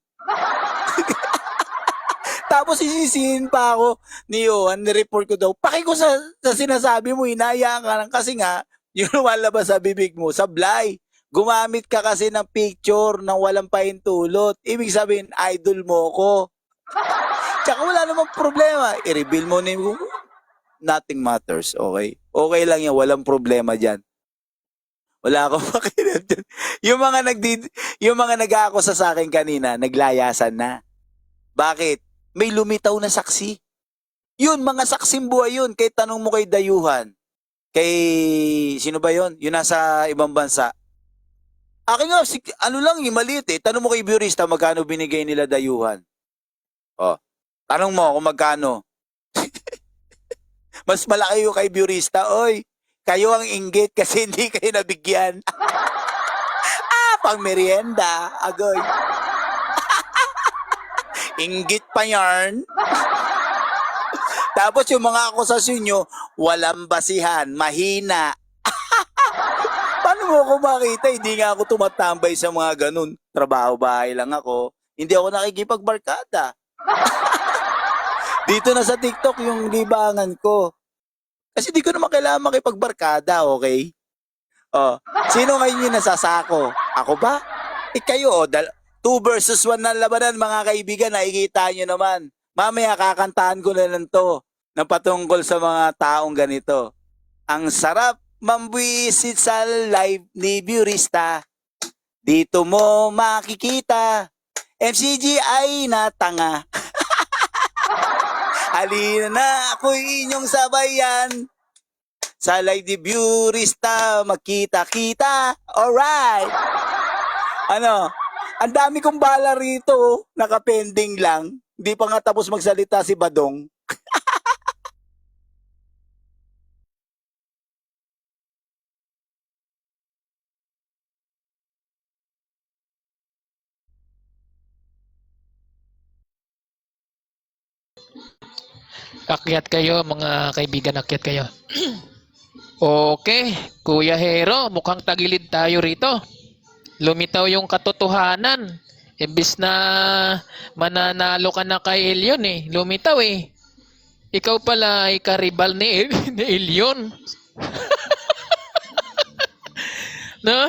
Tapos isisihin pa ako ni Johan, ni-report ko daw, paki ko sa sinasabi mo, hinayaan ka lang kasi nga, yung lumalabas sa bibig mo, sablay. Gumamit ka kasi ng picture ng walang pahintulot. Ibig sabihin, idol mo ko. Tsaka wala namang problema. I-reveal mo name ko. Nothing matters, okay? Okay lang yan, walang problema dyan. Wala akong pakialam dyan. Yung mga nag-aakusa sa akin kanina, naglayasan na. Bakit? May lumitaw na saksi. Yun, mga saksim buhay yun. Kahit tanong mo kay Dayuhan. Kay, sino ba yun? Yun nasa ibang bansa. Akin nga, yung maliit eh. Tanong mo kay Biorista, magkano binigay nila Dayuhan. Oh, tanong mo kung magkano. Mas malaki yung kay Biorista. Oy, kayo ang inggit kasi hindi kayo nabigyan. Pang merienda. Agoy. Inggit pa yarn. Tapos yung mga akusasyon nyo, walang basihan, mahina. Paano mo ako makita? Hindi nga ako tumatambay sa mga ganun. Trabaho-bahay lang ako. Hindi ako nakikipagbarkada. Dito na sa TikTok yung libangan ko. Kasi di ko naman kailangan makipagbarkada, okay? Oh, sino ngayon yung nasasako? Ako ba? Kayo, 2 versus 1 na labanan, mga kaibigan, nakikita nyo naman. Mamaya kakantahan ko na lang to ng patungkol sa mga taong ganito. Ang sarap mambuisit sa live ni Biorista. Dito mo makikita, MCG ay natanga. Halina na, ako'y inyong sabayan. Sa live ni Biorista, makita-kita. Alright. Ang dami kong bala rito, nakapending lang. Hindi pa nga tapos magsalita si Badong. Akyat kayo, mga kaibigan, akyat kayo. Okay, Kuya Hero, mukhang tagilid tayo rito. Lumitaw yung katotohanan. Imbis na mananalo ka na kay Elion lumitaw Ikaw pala ay karibal ni Elion. No?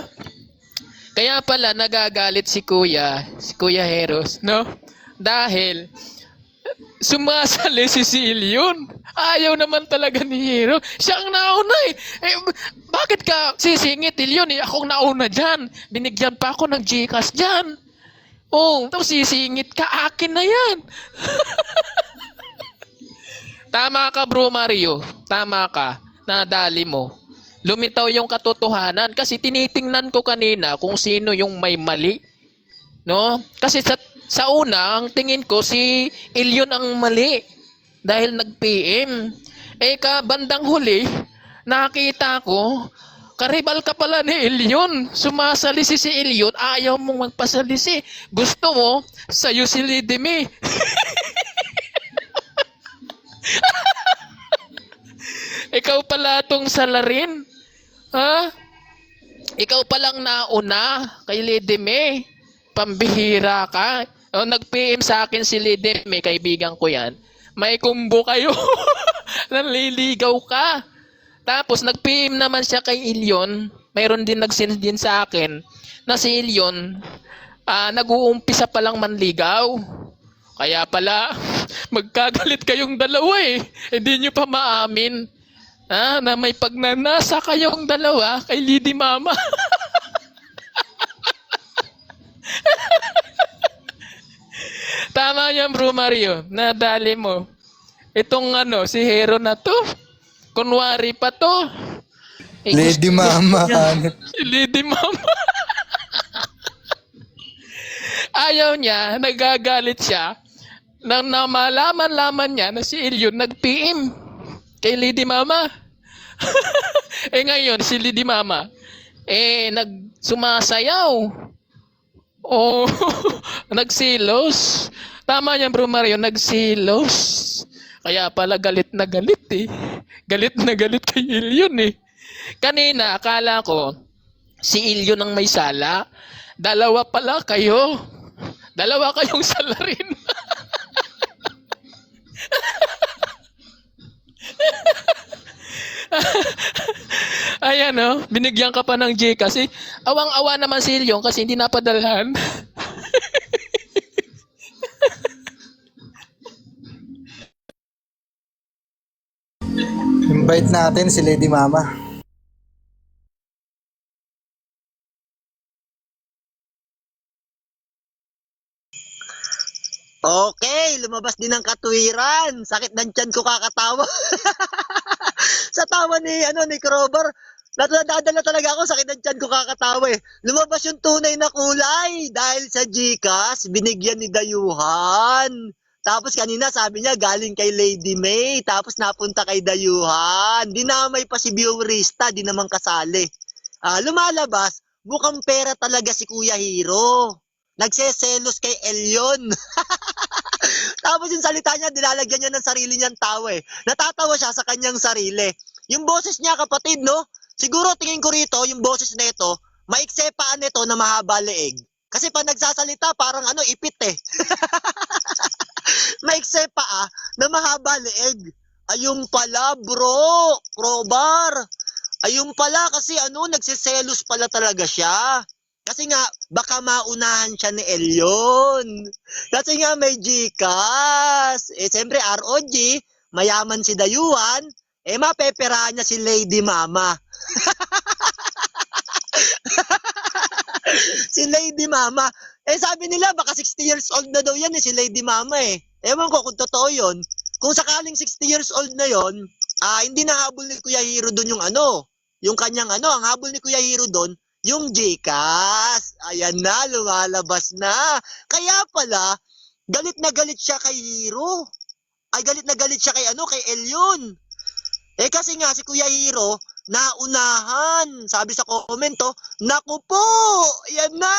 Kaya pala nagagalit si Kuya Heros, no? Dahil sumasali si Elion. Ayaw naman talaga ni Hero. Siya ang nauna bakit ka sisingit, Elion? Akong nauna dyan. Binigyan pa ako ng GCash dyan. Oh, tapos sisingit ka, akin na yan. Tama ka, Bro Mario. Tama ka. Nadali mo. Lumitaw yung katotohanan kasi tinitingnan ko kanina kung sino yung may mali. No? Kasi sa una, ang tingin ko si Elion ang mali dahil nag-PM. Bandang huli, nakita ko karibal ka pala ni Elyon. Sumasalisi si Elyon, ayaw mong magpasalisi. Gusto mo, sa'yo si Lady May. Ikaw pala tong salarin. Ha? Ikaw palang nauna kay Lady May. Pambihira ka. O, nag-PM sa akin si Lady May, kaibigan ko yan. May kumbo kayo. Nanliligaw ka. Tapos nag-PM naman siya kay Elyon. Mayroon din nag-send din sa akin na si Elyon nag-uumpisa palang manligaw. Kaya pala magkagalit kayong dalawa eh. Hindi nyo pa maamin na may pagnanasa kayong dalawa kay Lady Mama. Tama yan, Bro Mario. Nadali mo. Itong si hero na to, kunwari pa to. Lady Mama. Si Lady Mama. Ayaw niya, nagagalit siya, nang namalaman-laman niya na si Elyon nag-PM kay Lady Mama. Ngayon, si Lady Mama, sumasayaw. Oh, nagsilos. Tama yan, Bro Mario, nagsilos. Kaya pala galit na galit eh. Galit na galit kay Elyon eh. Kanina, akala ko, si Elyon ang may sala. Dalawa pala kayo. Dalawa kayong salarin. Ayan binigyan ka pa ng J kasi awang-awa naman si Elyon kasi hindi napadalhan. Invite natin si Lady Mama. Okay, lumabas din ang katwiran. Sakit ng tiyan ko kakatawa. Sa tawa ni Krober, nadadala talaga ako, sakit ng tiyan ko kakatawa eh. Lumabas yung tunay na kulay dahil sa GCash, binigyan ni Dayuhan. Tapos kanina sabi niya galing kay Lady May, tapos napunta kay Dayuhan. Dinamay pa si viewerista, di naman kasali. Lumalabas, mukhang pera talaga si Kuya Hero. Nagseselos kay Elyon. Tapos yung salita niya, nilalagyan niya ng sarili niyang tawa eh. Natatawa siya sa kanyang sarili. Yung boses niya, kapatid, no? Siguro tingin ko rito, yung boses nito, maiksepaan nito na mahaba leeg. Kasi pag nagsasalita, parang ipit eh. Maiksepa na mahaba leeg. Ayun pala, bro. Probar. Ayun pala, kasi nagsiselos pala talaga siya. Kasi nga, baka maunahan siya ni Elyon. Kasi nga may GCash. Siyempre, ROG, mayaman si Dayuhan, mapeperahan niya si Lady Mama. Si Lady Mama. Sabi nila, baka 60 years old na daw yan si Lady Mama eh. Ewan ko kung totoo yun. Kung sakaling 60 years old na yon, hindi nahabol ni Kuya Hero doon yung kanyang ang habol ni Kuya Hero doon, yung GCash. Ayan na, lumalabas na. Kaya pala, galit na galit siya kay Hero. Ay, galit na galit siya kay kay Elyon. Kasi nga, si Kuya Hero, naunahan. Sabi sa comment, naku po, yan na.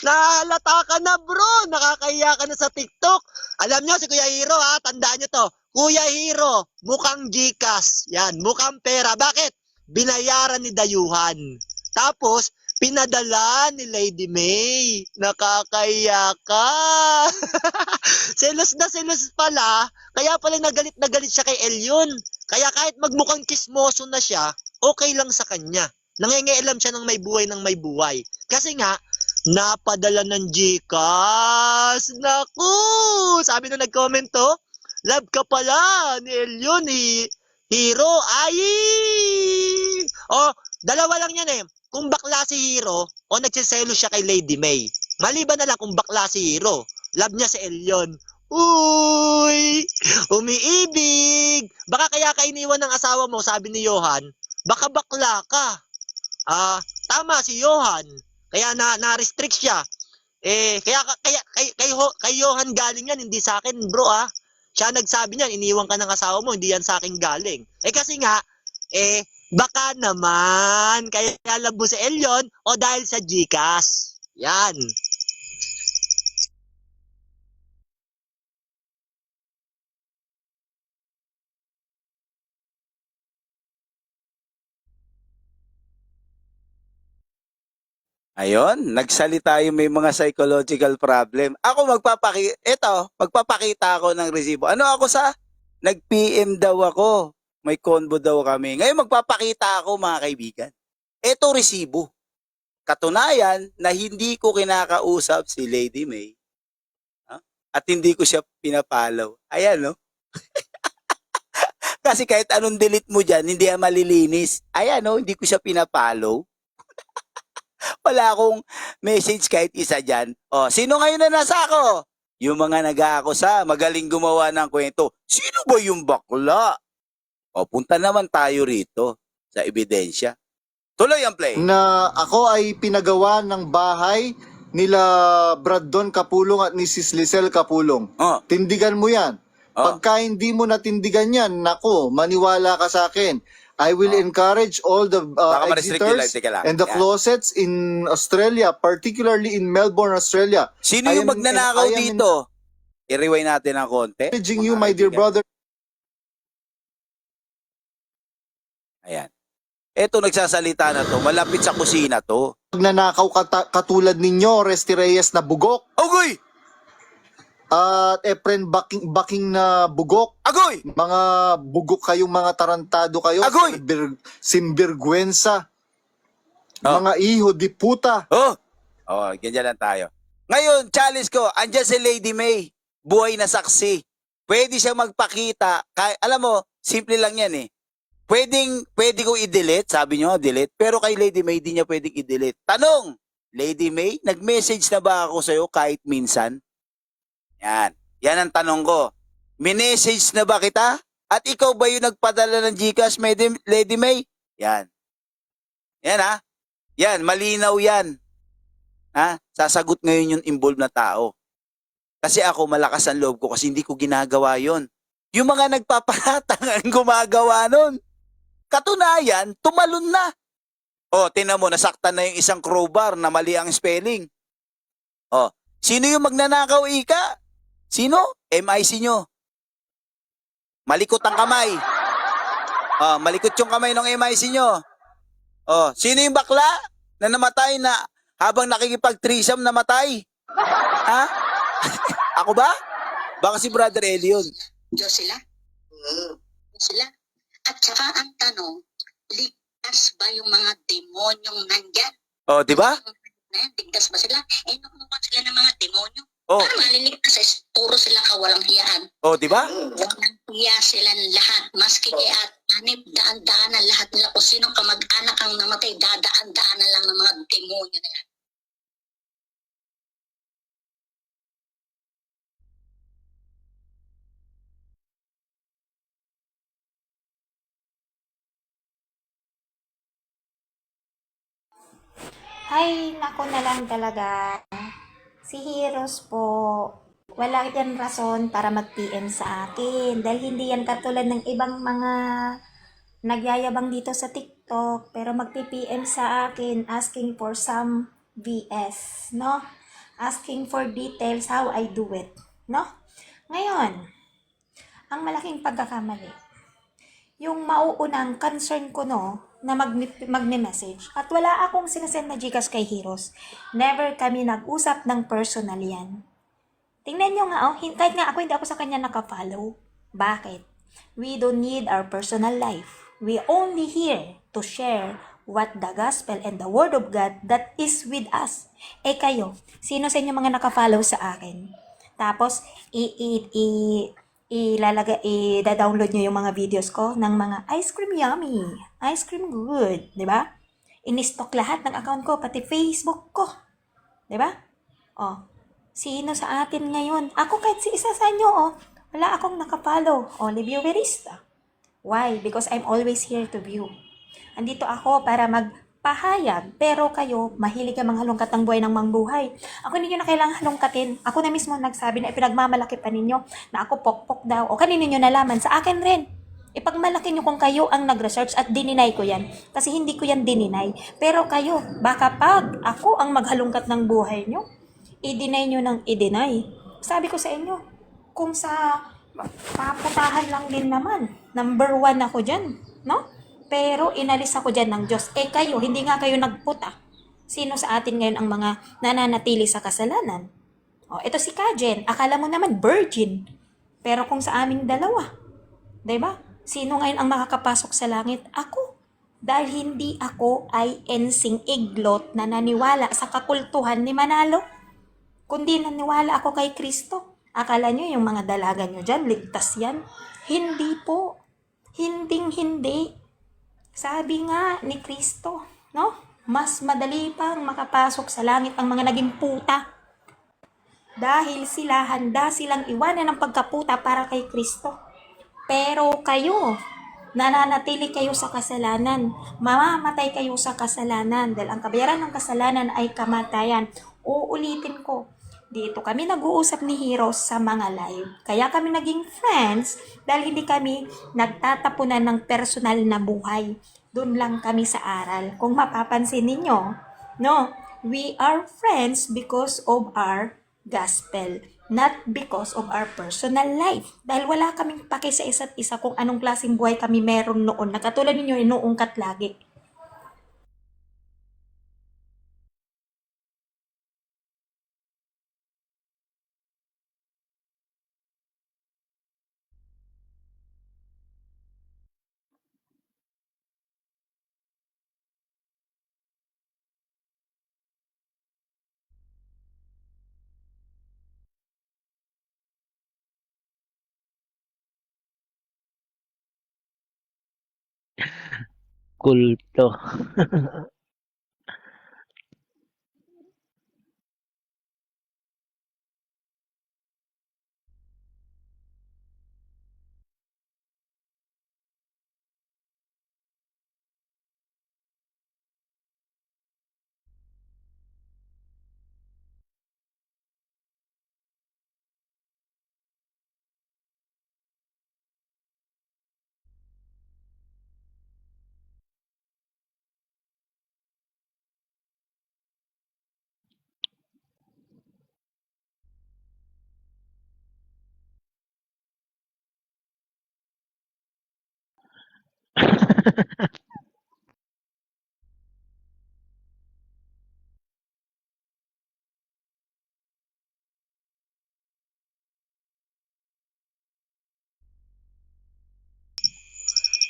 Nahalata ka na, bro. Nakakahiya ka na sa TikTok. Alam nyo, si Kuya Hero, tandaan nyo to. Kuya Hero, mukhang GCash. Yan, mukhang pera. Bakit? Binayaran ni Dayuhan. Tapos, pinadala ni Lady May. Nakakaya ka. Selos na selos pala. Kaya pala nagalit na galit siya kay Elyon. Kaya kahit magmukhang kismoso na siya, okay lang sa kanya. Nangingialam siya ng may buhay. Kasi nga, napadala ng GCash. Naku! Sabi na nag-comment love ka pala ni Elyon Hero. Ay! Dalawa lang yan kung bakla si Hero o nagsiselo siya kay Lady May. Maliban na lang kung bakla si Hero. Love niya si Elyon. Uy! Umiibig! Baka kaya ka iniwan ng asawa mo, sabi ni Johan, baka bakla ka. Tama si Johan. Kaya na-restrict siya. Kay Johan galing yan, hindi sa akin, bro Siya nagsabi niyan, iniwan ka ng asawa mo, hindi yan sa akin galing. Kasi nga, Baka naman, kaya labo si Elion o dahil sa GCash. Yan. Ayon, nagsalita yung may mga psychological problem. Ako magpapakita ako ng resibo. Ano ako sa? Nag-PM daw ako. May convo daw kami. Ngayon magpapakita ako mga kaibigan. Ito resibo. Katunayan na hindi ko kinakausap si Lady May. Ha? At hindi ko siya pinapalaw. Ayan, no? Kasi kahit anong delete mo dyan, hindi yan malilinis. Ayan, no? Hindi ko siya pinapalaw. Wala akong message kahit isa dyan. O, sino ngayon na nasa ako? Yung mga nag-aakusa, magaling gumawa ng kwento. Sino ba yung bakla? O, punta naman tayo rito sa ebidensya. Tuloy ang play. Na ako ay pinagawa ng bahay nila Brad Don Capulong at ni Sis Lisel Capulong. Oh, Tindigan mo yan. Oh. Pagka hindi mo natindigan yan, nako, maniwala ka sa akin. I will encourage all the Baka ma-restrict yung live. exiters Teka lang. and the Yan. closets in Australia, particularly in Melbourne, Australia. Sino yung magnanakaw dito? I-rewind natin ng konti. Encouraging you, my dear brother. Ayan. Eto nagsasalita na to. Malapit sa kusina to. Magnanakaw katulad ninyo, Resty Reyes na bugok, Agoy! at Efren Baking na bugok. Agoy! Mga bugok kayong mga tarantado kayo. Agoy! Simbirgwensa. Oh. Mga iho di puta. Oh! Oh, ganyan lang tayo. Ngayon, challenge ko. Andyan si Lady May. Buhay na saksi. Pwede siya magpakita. Alam mo, simple lang yan eh. Pwede ko i-delete. Sabi nyo, delete. Pero kay Lady May, di niya pwedeng i-delete. Tanong, Lady May, nag-message na ba ako sa'yo kahit minsan? Yan. Yan ang tanong ko. Minessage na ba kita? At ikaw ba yung nagpadala ng GCash, Lady May? Yan. Yan ha. Yan, malinaw yan. Ha? Sasagot ngayon yung involved na tao. Kasi ako, malakas ang loob ko kasi hindi ko ginagawa yon. Yung mga nagpaparatang ang gumagawa nun. Katunayan, tumalon na. O, tinan mo, nasaktan na yung isang crowbar na mali ang spelling. O, sino yung magnanakaw, Ika? Sino? MIC nyo. Malikot ang kamay. O, malikot yung kamay ng MIC nyo. O, sino yung bakla na namatay na habang nakikipag-threesome namatay? Ha? Ako ba? Baka si Brother Elion. Diyos sila. Sila. At saka ang tanong, ligtas ba yung mga demonyong nandyan? O, di ba? Ligtas ba sila? Nakunukan sila ng mga demonyo. O, Para maliligtas, puro sila kawalang hiyaan. o, di ba? Walang hiya silang lahat. Maski kay at hanip, daan-daanan lahat nila. Kung sinong kamag-anak ang namatay, dadaan-daanan lang ng mga demonyo na yan. Ay, nako na lang talaga. Si Heroes po, wala yan rason para mag-PM sa akin. Dahil hindi yan katulad ng ibang mga nagyayabang dito sa TikTok. Pero mag-PM sa akin asking for some VS, no? Asking for details how I do it, no? Ngayon, ang malaking pagkakamali. Yung mauunang concern ko, no, na magne-message. At wala akong sinasend na Gcash kay Heroes. Never kami nag-usap ng personal yan. Tingnan nyo nga, kahit nga ako, hindi ako sa kanya nakafollow. Bakit? We don't need our personal life. We only here to share what the gospel and the word of God that is with us. Kayo, sino sa inyo mga nakafollow sa akin? Tapos, i-download nyo yung mga videos ko ng mga ice cream yummy, ice cream good, di ba? In-stock lahat ng account ko, pati Facebook ko, di ba? Sino sa atin ngayon? Ako kahit si isa sa inyo, wala akong nakapollow. Only viewerista. Why? Because I'm always here to view. Andito ako para magpahayag, pero kayo, mahilig ka mga halongkat ng buhay ng mangbuhay. Ako ninyo na kailangan halongkatin. Ako na mismo nagsabi na ipinagmamalaki pa ninyo na ako pokpok daw. O kanino nyo nalaman? Sa akin rin. Ipagmalaki nyo kung kayo ang nag-research at dininay ko yan. Kasi hindi ko yan dininay. Pero kayo, baka pag ako ang maghalungkat ng buhay nyo, i-deny nyo ng i-deny. Sabi ko sa inyo, kung sa paputahan lang din naman, number 1 ako dyan, no? Pero inalis ako dyan ng Diyos. Kayo, hindi nga kayo nagputa. Sino sa atin ngayon ang mga nananatili sa kasalanan? Ito si Kajen, akala mo naman virgin. Pero kung sa aming dalawa, 'di ba? Sino ngayon ang makakapasok sa langit? Ako. Dahil hindi ako ay ensing iglot na naniwala sa kakultuhan ni Manalo. Kundi naniwala ako kay Kristo. Akala nyo yung mga dalaga nyo dyan, ligtas yan? Hindi po. Hinding-hindi. Sabi nga ni Kristo, no? Mas madali pang makapasok sa langit ang mga naging puta. Dahil sila, handa silang iwanan ng pagkaputa para kay Kristo. Pero kayo, nananatili kayo sa kasalanan. Mamamatay kayo sa kasalanan. Dahil ang kabayaran ng kasalanan ay kamatayan. Uulitin ko, dito kami nag-uusap ni Heroes sa mga live. Kaya kami naging friends dahil hindi kami nagtatapunan ng personal na buhay. Doon lang kami sa aral. Kung mapapansin ninyo, no, we are friends because of our gospel, not because of our personal life. Dahil wala kaming pake sa isa't isa kung anong klaseng buhay kami meron noon. Na katulad ninyo, inuungkat lagi. Kulto.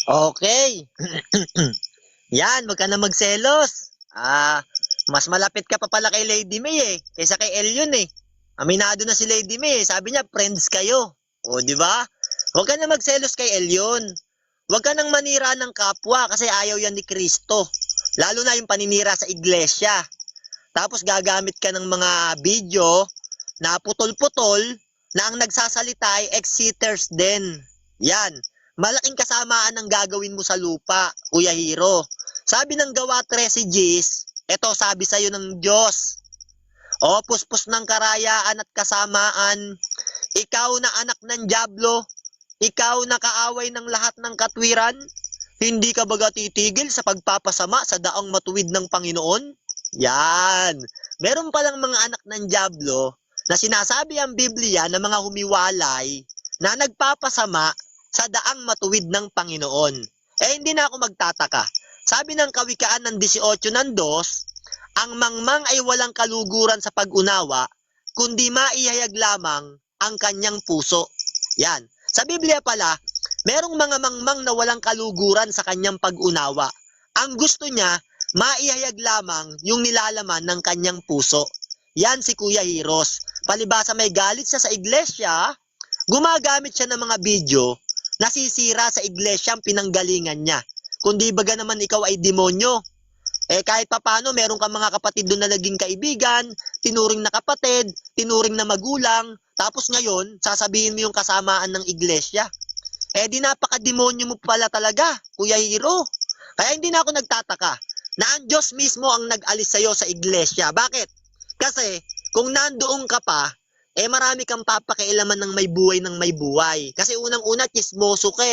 Okay. Yan, wag ka na magselos. Mas malapit ka pa pala kay Lady May kaysa kay Elion Aminado na si Lady May sabi niya friends kayo. O, di ba? Wag ka na magselos kay Elion. Wag ka nang manira ng kapwa kasi ayaw yan ni Kristo. Lalo na yung paninira sa iglesia. Tapos gagamit ka ng mga video na putol-putol na ang nagsasalita ay ex-cheaters din. Yan. Malaking kasamaan ang gagawin mo sa lupa, Kuya Hiro. Sabi ng Gawa 13 Gs, eto sabi sa'yo ng Diyos. O puspos ng karayaan at kasamaan, ikaw na anak ng dyablo, ikaw na kaaway ng lahat ng katwiran, hindi ka baga titigil sa pagpapasama sa daang matuwid ng Panginoon? Yan. Meron palang mga anak ng dyablo na sinasabi ang Biblia na mga humiwalay na nagpapasama sa daang matuwid ng Panginoon. Hindi na ako magtataka. Sabi ng Kawikaan ng 18 ng 2, ang mangmang ay walang kaluguran sa pag-unawa, kundi maihayag lamang ang kanyang puso. Yan. Sa Biblia pala, merong mga mangmang na walang kaluguran sa kanyang pag-unawa. Ang gusto niya, maihayag lamang yung nilalaman ng kanyang puso. Yan si Kuya Heroes. Palibasa may galit siya sa iglesia, gumagamit siya ng mga video nasisira sa iglesia ang pinanggalingan niya. Kundi baga naman ikaw ay demonyo. Kahit papano, meron kang mga kapatid doon na naging kaibigan, tinuring na kapatid, tinuring na magulang, tapos ngayon, sasabihin mo yung kasamaan ng iglesia. Di napaka-demonyo mo pala talaga, Kuya Hiro. Kaya hindi na ako nagtataka na ang Diyos mismo ang nag-alis sa'yo sa iglesia. Bakit? Kasi, kung nandoon ka pa, marami kang papakialaman ng may buhay. Kasi unang-una, chismoso ka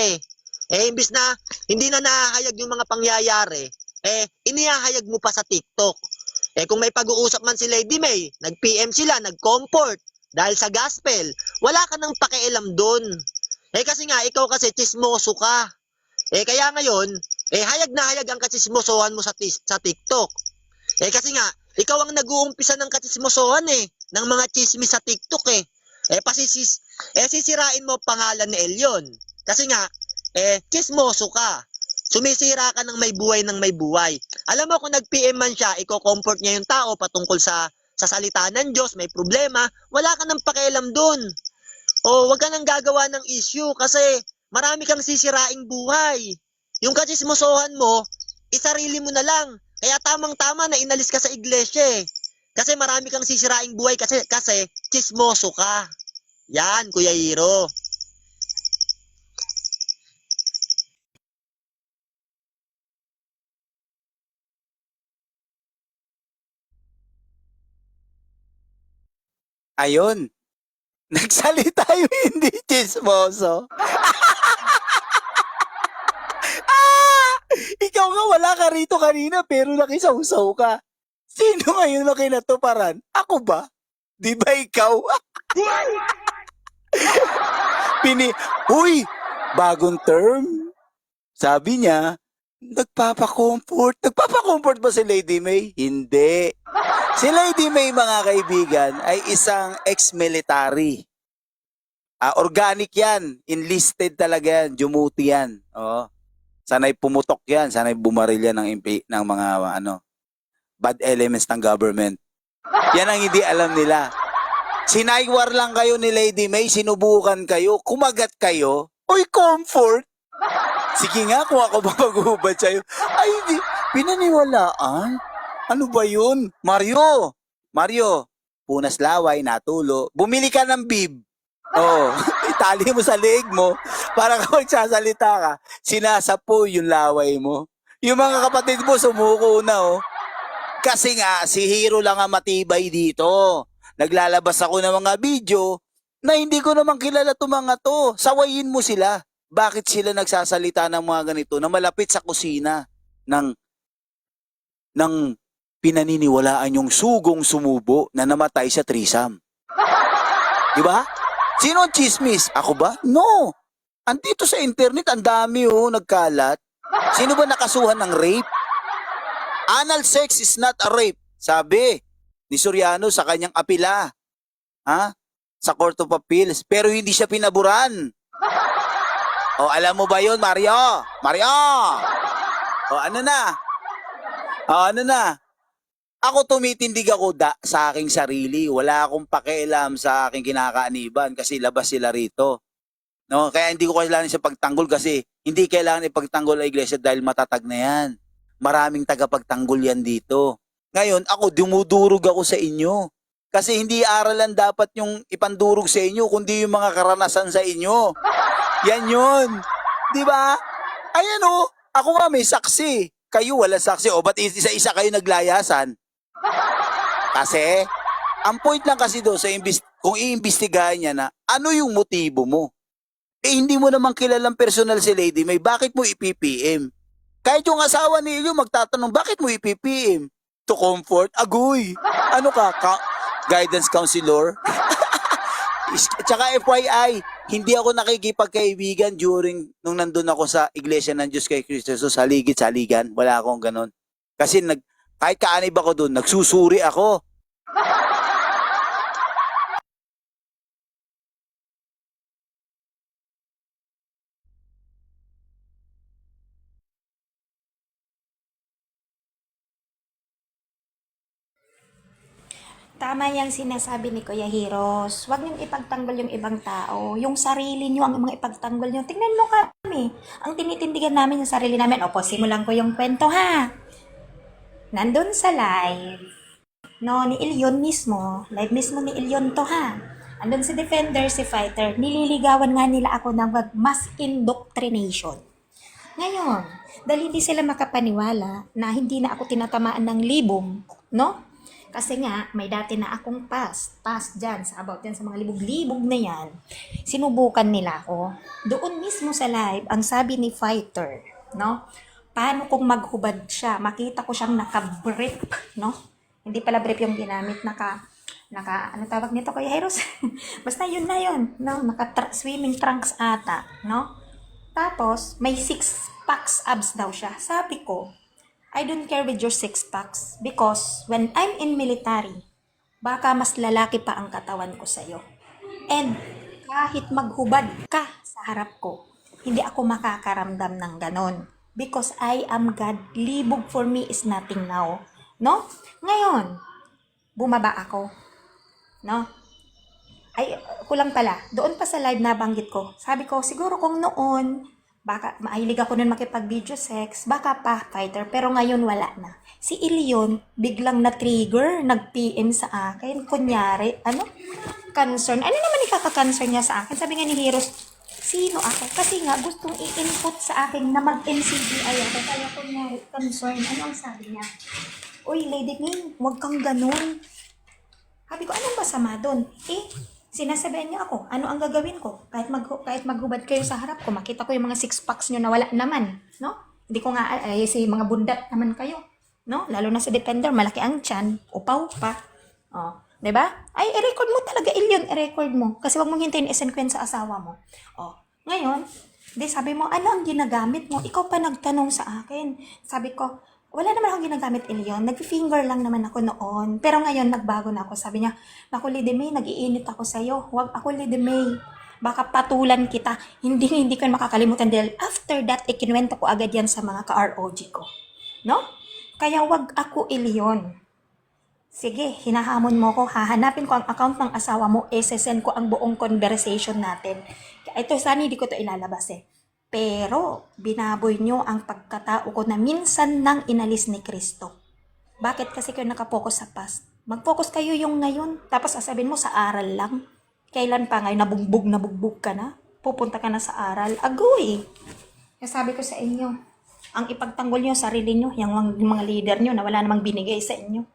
Imbis na hindi na nahahayag yung mga pangyayari, inihahayag mo pa sa TikTok. Kung may pag-uusap man si Lady May, nag-PM sila, nag-comfort, dahil sa gospel, wala ka nang pakialam doon. Kasi nga, ikaw kasi chismoso ka. Kaya ngayon, hayag na hayag ang katsismosohan mo sa TikTok. Kasi nga, ikaw ang nag-uumpisa ng katsismosohan ng mga chismis sa TikTok sisirain mo pangalan ni Elyon. Kasi nga, chismoso ka. Sumisira ka ng may buhay. Alam mo, kung nag-PM man siya, i-comfort niya yung tao patungkol sa salita ng Diyos, may problema, wala ka nang pakialam dun. Wag ka nang gagawa ng issue kasi marami kang sisiraing buhay. Yung katsismosohan mo, isarili mo na lang. Kaya tamang-tama na inalis ka sa iglesia Kasi marami kang sisiraing buhay kasi chismoso ka. Yan, Kuya Hiro. Ayun, nagsalita yung hindi chismoso. Ikaw nga wala ka rito kanina pero nakisawsaw ka. Sino ngayon na kinatuparan? Ako ba? Di ba ikaw? Uy, bagong term. Sabi niya, nagpapakomfort. Nagpapakomfort ba si Lady May? Hindi. Si Lady May, mga kaibigan, ay isang ex-military. Organic yan. Enlisted talaga yan. Jumuti yan. Sanay pumutok yan. Sanay bumaril yan ng mga bad elements ng government. Yan ang hindi alam nila. Sinaywar lang kayo ni Lady May. Sinubukan kayo. Kumagat kayo. Uy, comfort. Sige nga, kung ako mag-ubad sa'yo. Ay, hindi. Pinaniwalaan. Ano ba yun? Mario, punas laway, natulo. Bumili ka ng bib. Itali mo sa leeg mo para kapag sasalita ka, sinasapo yung laway mo. Yung mga kapatid mo sumuko na Kasi nga, si Hiro lang ang matibay dito. Naglalabas ako ng mga video na hindi ko naman kilala itong mga to. Sawayin mo sila. Bakit sila nagsasalita ng mga ganito na malapit sa kusina ng pinaniniwalaan yung sugong sumubo na namatay sa threesome? Diba? Sino ang chismis? Ako ba? No. Andito sa internet, ang dami nagkalat. Sino ba nakasuhan ng rape? Anal sex is not a rape. Sabi ni Soriano sa kanyang apila. Sa Court of Appeals. Pero hindi siya pinaburan. Alam mo ba yun, Mario? Ano na? Ako tumitindig ako sa aking sarili. Wala akong pakialam sa aking kinakaaniban kasi labas sila rito. No? Kaya hindi ko kailangan siya pagtanggol kasi hindi kailangan ipagtanggol ang iglesia dahil matatag na yan. Maraming tagapagtanggol yan dito. Ngayon, ako dumudurog ako sa inyo. Kasi hindi aralan dapat yung ipandurog sa inyo, kundi yung mga karanasan sa inyo. Yan yun. Diba? Ayan ako nga may saksi. Kayo wala saksi. Ba't isa-isa kayo naglayasan? Kasi, ang point lang kasi doon, kung iimbestigahan niya na, ano yung motibo mo? Hindi mo naman kilalang personal si Lady May, bakit mo ipipm? Kahit yung asawa ni Elio magtatanong, bakit mo ipipm? To comfort? Agoy! Ano ka? Guidance counselor? Tsaka FYI, hindi ako nakikipagkaibigan nung nandun ako sa Iglesia ng Diyos kay Cristo Jesus, saligid-saligan. Wala akong ganon. Kasi kahit kaanib ako doon, nagsusuri ako. Tama yung sinasabi ni Kuya Hiros. Huwag niyong ipagtanggol yung ibang tao. Yung sarili niyo ang mga ipagtanggol niyo. Tingnan mo kami. Ang tinitindigan namin yung sarili namin. Simulan ko yung kwento Nandun sa live, ni Elyon mismo. Live mismo ni Elyon to Andun si Defender, si Fighter. Nililigawan nga nila ako ng mass indoctrination. Ngayon, dahil hindi sila makapaniwala na hindi na ako tinatamaan ng libong, Kasi nga, may dati na akong past dyan, about dyan sa mga libog-libog na yan. Sinubukan nila ako. Doon mismo sa live, ang sabi ni Fighter, no? Paano kung maghubad siya? Makita ko siyang naka-brief, no? Hindi pala brief yung ginamit, ano tawag nito, Kuya Heros? Basta yun na yun, no? Swimming trunks ata, no? Tapos, may 6 packs abs daw siya. Sabi ko, I don't care with your 6 packs because when I'm in military, baka mas lalaki pa ang katawan ko sa'yo. And kahit maghubad ka sa harap ko, hindi ako makakaramdam ng ganon. Because I am God. Libog for me is nothing now. No? Ngayon, bumaba ako. No? Ay, kulang pala. Doon pa sa live nabanggit ko. Sabi ko, siguro kung noon, baka mahilig ako nun makipag-video sex, baka pa, Fighter, pero ngayon wala na. Si Ilion, biglang na-trigger, nag-PM sa akin, kunyari, concern. Ano naman ikaka-concern niya sa akin? Sabi nga ni Heroes, sino ako? Kasi nga, gustong i-input sa akin na mag-NCBI ako, kaya kunyari, concern. Ano ang sabi niya? Uy, Lady Ming, huwag kang ganun. Sabi ko, anong masama doon? Sinasabihan niya ako, ano ang gagawin ko? Kahit maghubad kayo sa harap ko, makita ko yung mga 6 packs nyo na wala naman, no? Hindi ko nga, si mga bundat naman kayo, no? Lalo na sa Defender, malaki ang tiyan, upaw pa. Oh, 'di ba? Ay, i-record mo talaga, Ilion, i-record mo. Kasi wag mong hintayin isenkwent sa asawa mo. Oh, ngayon, sabi mo, ano ang ginagamit mo? Ikaw pa nagtanong sa akin. Sabi ko, wala naman akong ginagamit, Ilion. Nag-finger lang naman ako noon. Pero ngayon, nagbago na ako. Sabi niya, naku, Lady May, nag-iinit ako sa'yo. Huwag ako, Lady May. Baka patulan kita. Hindi ko makakalimutan dahil after that, ikinuwento ko agad yan sa mga ka-ROG ko. No? Kaya wag ako, Ilion. Sige, hinahamon mo ko. Hahanapin ko ang account ng asawa mo. Send ko ang buong conversation natin. Ito, sana hindi ko to ilalabas Pero, binaboy nyo ang pagkatao ko na minsan nang inalis ni Kristo. Bakit kasi kayo nakapokus sa past? Mag-focus kayo yung ngayon. Tapos sasabihin mo sa aral lang. Kailan pa ngayon, nabugbog ka na? Pupunta ka na sa aral. Agoy! Kaya sabi ko sa inyo, ang ipagtanggol nyo, sarili nyo, yung mga leader nyo na wala namang binigay sa inyo.